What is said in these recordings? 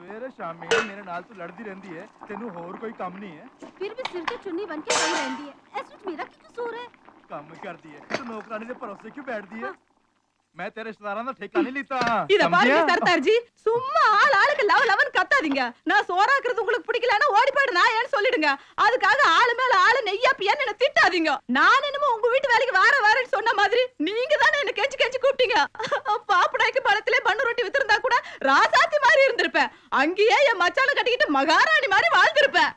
सवेरे शाम मेरे नाल तू लड़ती रहती है, तेनू होर कोई काम नहीं है? फिर भी सिर ते चुन्नी बन के पई रहती है, इस विच मेरा की कसूर है? काम करती है, तू नौकरानी दे भरोसे क्यों बैठती है? मैं तेरे रिश्तेदारां दा ठेका नहीं लीता। இத பாருங்க சர்தார் ஜி, சும்மா ஆளுக்கு லவன் கத்தாதீங்க. நான் சோறாக்குறது உங்களுக்கு பிடிக்கலன்னா ஓடி போய்டு நான் ஏன்னு சொல்லிடுங்க. அதுக்காக ஆளு மேல ஆளு நெய்யா பியன்னு என்ன திட்டாதீங்க. நான் என்னமோ உங்க வீட்டு வேலைக்கு வரேன்னு சொன்ன மாதிரி நீங்க தானே என்ன கெஞ்சி கூப்பிட்டீங்க. பாப்படாய்க்கு பழத்திலே பண்ணு ரொட்டி வித்திருந்தா கூட ராசாத்தி மாதிரி இருந்திருப்பேன். அங்கேயே என் மச்சான கட்டிக்கிட்டு மகாராணி மாதிரி வாழ்ந்திருப்பேன்.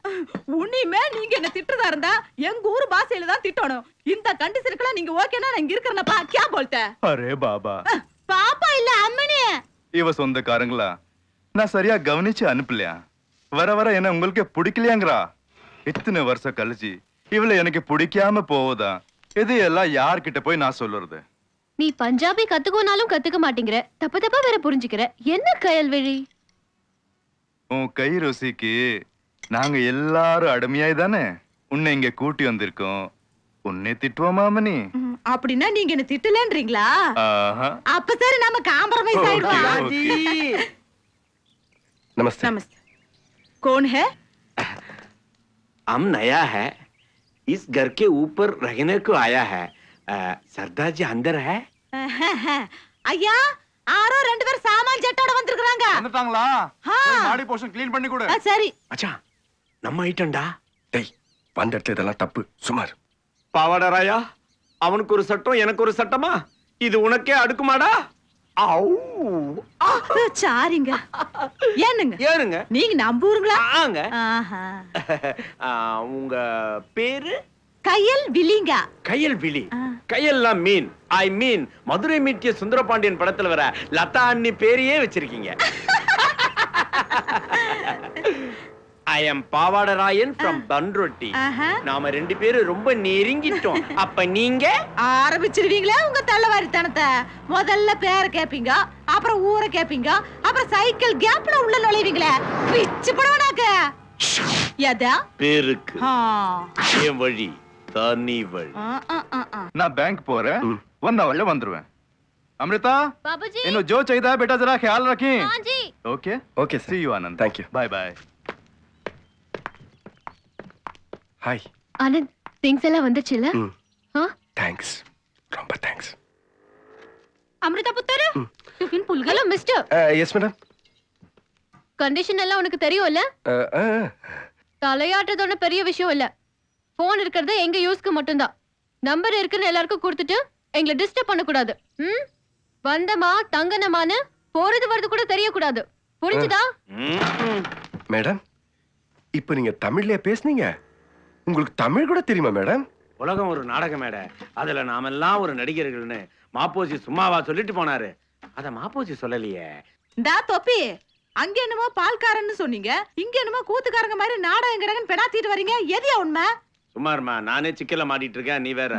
உன்னிமே நீங்க என்ன திட்டுறதா இருந்தா எங்க ஊர் பாஷையில தான் திட்டணும். இந்த கண்டிஷனுக்குலாம் நீங்க ஓகேனா நான் இங்க இருக்கறனப்பா क्या बोलते? अरे बाबा பாப்பா இல்ல அம்மனே. இவ சொந்தக்காரங்களா நான் சரியா கவனிச்சு அனுப்பலையா? வர என்ன உங்களுக்கு பிடிக்கலையாங்கறா? இத்தனை வருஷம் கழிச்சு இவள எனக்கு பிடிக்காம போவதா? இது எல்லாம் யார்கிட்ட போய் நான் சொல்றது? நீ பஞ்சாபி கத்துக்கோனாலும் கத்துக்க மாட்டேங்கற, தப்பா வேற புரிஞ்சுக்கற. என்ன கயல்விழி? உன் கை ருசிக்கு நாங்க எல்லாரும் அடிமையாய் தானே உன்னை இங்க கூட்டி வந்திருக்கோம். உன்னை திட்டுவோமா மணி? அப்படினா நீங்க என்ன திட்டலன்றீங்களா? அப்ப சரி நாம காம்ப்ரமைஸ் ஆயிடுவோம். जी नमस्ते। नमस्ते। कौन है? हम नया है, इस घर के ऊपर रहने को आया है। सरदार जी अंदर है? ஐயா ஆரோ ரெண்டு பேர் சாமான் ஜெட்டோட வந்திருக்காங்க. வந்துட்டாங்களா? மாடி போஷன் க்ளீன் பண்ணி கொடு. சரி. अच्छा நம்ம ஐட்டம்டா. டேய் வந்த இடத்துல இதெல்லாம் தப்பு. சுமார். பாவாடராயா, அவனுக்கு ஒரு சட்டம் எனக்கு ஒரு சட்டமா? இது உனக்கே அடுக்குமாடா? சாரிங்க. ஏனுங்க? ஏனுங்க? நீங்க நம்பூருங்களா? ஆங்க. உங்க பேரு? கயல் விலிங்க. கயல் விழி. கயல்லாம் மீன். ஐ மீன் மதுரை மீட்டிய சுந்தரபாண்டியன் படத்துல வர லதா அண்ணி பேரையே வச்சிருக்கீங்க. I am Pavadarayan from Panruti. நாம ரெண்டு பேரும் ரொம்ப நெருங்கிட்டோம். அப்ப நீங்க ஆரம்பிச்சிருவீங்களே உங்க தள்ளவாரித்தனத்தை. முதல்ல பேரை கேப்பீங்க, அப்புறம் ஊரை கேப்பீங்க, அப்புறம் சைக்கிள் கேப்ல உள்ள நுழைவீங்களே. பிச்சு படவனாக்க எதா பேருக்கு என் வழி தனி வழி. நான் பேங்க் போறேன், வந்த வழியில வந்துருவேன். अमृता बाबूजी इन्हों जो चाहिए बेटा जरा ख्याल रखें। हाँ जी। Okay okay see you Anand. Thank you. Bye bye. Hi Anand things எல்லாம் வந்துச்சுல? தேங்க்ஸ், ரொம்ப தேங்க்ஸ். அமிர்தா புத்தர் டிஃபின் புல்கல மிஸ்டர். Yes madam. கண்டிஷன் எல்லாம் உனக்கு தெரியும்ல? தலையாட்டதோட பெரிய விஷயம் இல்ல. போன் இருக்குறது எங்க யூஸ்க்கு மட்டும்தான். நம்பர் இருக்குன்னு எல்லாருக்கும் கொடுத்துட்டு எங்களை டிஸ்டர்ப் பண்ண கூடாது. வந்தமா தங்கனமானு போறது வரது கூட தெரியக்கூடாது. புரிஞ்சுதா? மேடம் இப்போ நீங்க தமிழ்ல பேசுனீங்க. உங்களுக்கு தமிழ் கூட தெரியுமா மேடம்? உலகம் ஒரு நாடக மேடை, அதுல நாமெல்லாம் ஒரு நடிகர்கள்னு மாப்போசி சும்மாவா சொல்லிட்டு போனாரு. அத மாப்போசி சொல்லலையே. டா தொப்பி, அங்க என்னமோ பால்காரன்னு சொன்னீங்க, இங்க என்னமோ கூத்துக்காரங்க மாதிரி நாடகம் கிடங்கன்னு பெடாத்திட்டு வரீங்க. எதியா உண்மை? சும்மாருமா, நானே சிக்கல மாட்டிட்டு இருக்கேன், நீ வேற.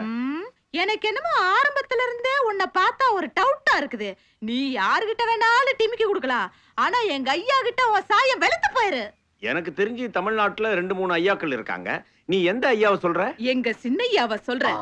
எனக்கு என்னமோ ஆரம்பத்துல இருந்தே உன்னை பார்த்தா ஒரு டவுட்டா இருக்குது. நீ யாருகிட்ட வேணாலும் டிமிக்கி கொடுக்கலாம், ஆனா எங்க ஐயா கிட்ட உன் சாயம் வெளுத்து போயிரு. எனக்கு தெரிஞ்சு தமிழ்நாட்டுல 2-3 ஐயாக்கள் இருக்காங்க. நீ எந்த ஐயாவை சொல்ற? எங்க சின்னையாவை சொல்றேன்.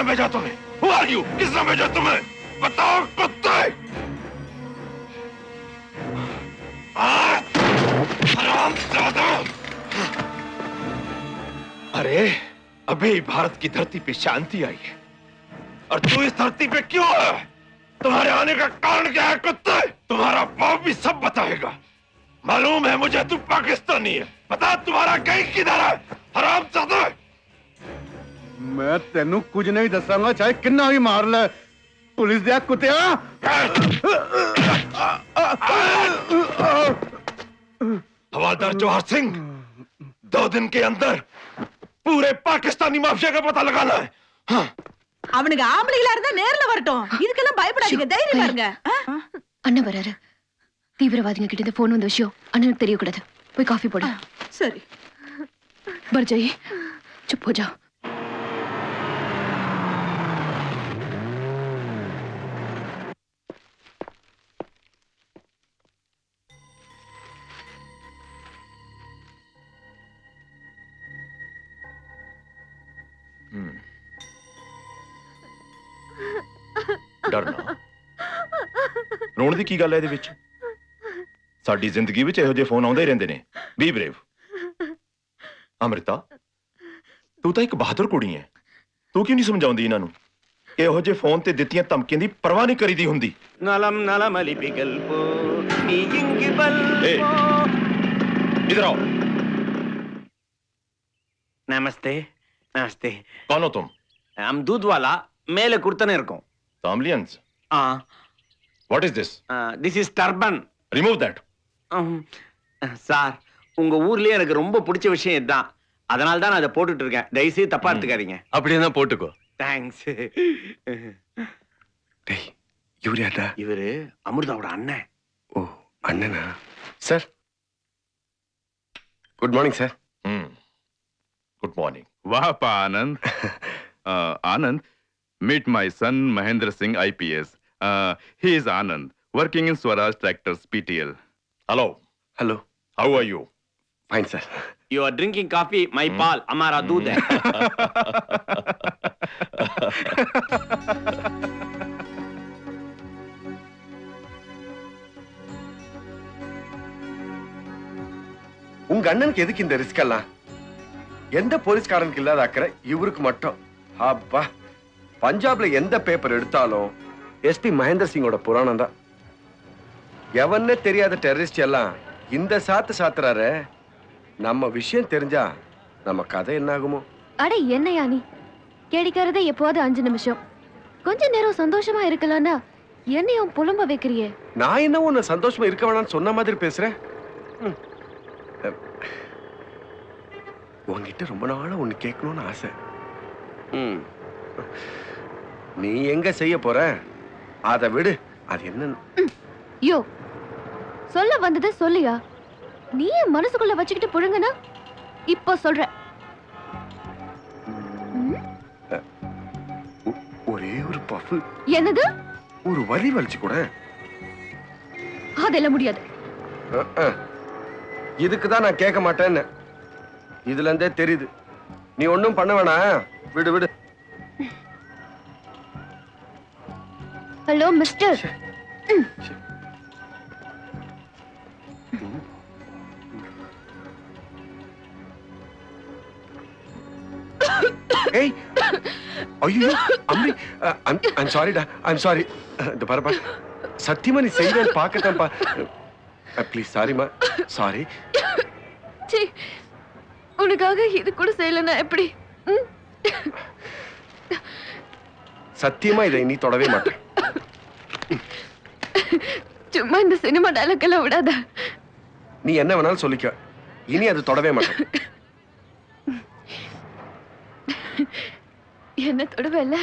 भेजा तुम्हें? Who are you? किसने भेजा तुम्हें? बताओ कुत्ते! हरामजादा! अरे अभी भारत की धरती पे शांति आई है और तू इस धरती पे क्यों है? तुम्हारे आने का कारण क्या है कुत्ते? तुम्हारा बाप भी सब बताएगा। मालूम है मुझे तू पाकिस्तानी है। बता तुम्हारा कहीं किधर है? हरामजादा! मैं तेनू कुछ नहीं दसांगा चाहे किन्ना भी मार ले। पुलिस दिया कुत्ते हवालदार जवाहर सिंह, 2 दिन के अंदर पूरे पाकिस्तानी माफिया का पता लगाना है। हाँ। அவனுக்கு ஆம்பளைகளா இருந்தா நேர்ல வரட்டும். இதுக்கெல்லாம் பயப்படாதீங்க, தைரியமா இருங்க. அண்ணன் வராரு. தீவிரவாதிங்க கிட்ட இருந்து போன் வந்த விஷயம் அண்ணனுக்கு தெரியக்கூடாது. போய் காஃபி போடு. சரி. बर जाइए, चुप हो जाओ. डरना रोण दी की गल है इहदे विच? साडी जिंदगी विच इहो जिहे फोन आउंदे ही रहिंदे ने। Be brave. अमृता तू तो एक बहादुर कुड़ी है, तू क्यों नहीं समझाउंदी इन्हां नूं? इहो जिहे फोन ते दित्तियां धमकियां दी परवाह नहीं करीदी हुंदी। नलम नलमलि पिगल्पो नीयिंगी बल्पो। इधर आओ। नमस्ते नमस्ते। कौन हो तुम? हम दूध वाला மேலே குடுத்தனே இருக்கோம். Tamlians? What is this? This is turban. Remove that. Sir, உங்க ஊர்லயே எனக்கு ரொம்ப பிடிச்ச விஷயம் இதுதான். அதனால தான் நான் அதை போட்டுட்டு இருக்கேன். தயவுசெய்து தப்பா எடுத்துக்காதீங்க. அப்படியே தான் போட்டுக்கோ. தேங்க்ஸ். டேய், இவரு யாரா? இவரு அமிர்தாவோட அண்ணன். ஓ, அண்ணனா? Sir. Good morning sir. Good morning. वाह पा आनंद. आनंद, meet my son Mahendra Singh IPS. He is Anand, working in Swaraj Tractors PTL. Hello. Hello. How are you? Fine sir. You are drinking coffee, my pal. हमारा दूध है. உங்க அண்ணனுக்கு எதுக்கு இந்த risk எல்லாம்? எந்த போலீஸ்காரனுக்கு இல்லாத அக்கறை இவருக்கு மட்டும். அப்பா, பஞ்சாப்ல எந்த பேப்பர் எடுத்தாலும் எஸ்பி மகேந்திர சிங்கோட புராணம் தான். எவன்னே தெரியாத டெரரிஸ்ட் எல்லாம் இந்த சாத்துறாரு. நம்ம விஷயம் தெரிஞ்சா நம்ம கதை என்ன ஆகுமோ? அட என்னையா நீ கேடிக்கிறதே எப்போது 5 நிமிஷம். கொஞ்ச நேரம் சந்தோஷமா இருக்கலாம்னா என்னையும் புலம்ப வைக்கிறியே. நான் என்ன உன்னை சந்தோஷமா இருக்க வேணாம்னு சொன்ன மாதிரி பேசுறேன். உன்கிட்ட ரொம்ப நாளா ஒண்ணு கேட்கணும்னு ஆசை. நீ எங்க செய்ய போற? அதை விடு. அது என்ன? யோ, சொல்ல வந்தது சொல்லியா? நீ மனசுக்குள்ள வச்சுக்கிட்டு புழுங்கனா இப்போ சொல்ற. ஒரே ஒரு பஃப். என்னது? ஒரு வலி வலிச்சு கூட. அதெல்லாம் முடியாது. இதுக்கு தான் நான் கேட்க மாட்டேன்னு இதுல இருந்தே தெரியுது. நீ ஒண்ணும் பண்ண வேணாம். விடு விடு. Hello mister. ஏய், ஐயோ அம்பி, ஐம் சாரிடா, ஐம் சாரி. இந்த பாருப்பா, சத்தியமா நீ செய்வேன் பார்க்கத்தான்ப்பா. Please சாரிமா, sorry. உனக்காக இது கூட செய்யலன்னா எப்படி? சத்தியமா இதை நீ தொடவே மாட்டேன். சும்மா இந்த சினிமா டயலாக் எல்லாம் விடாத. நீ என்ன வேணாலும் சொல்லிக்க, இனி அது தொடவே மாட்டேன். என்ன தொடவே இல்ல?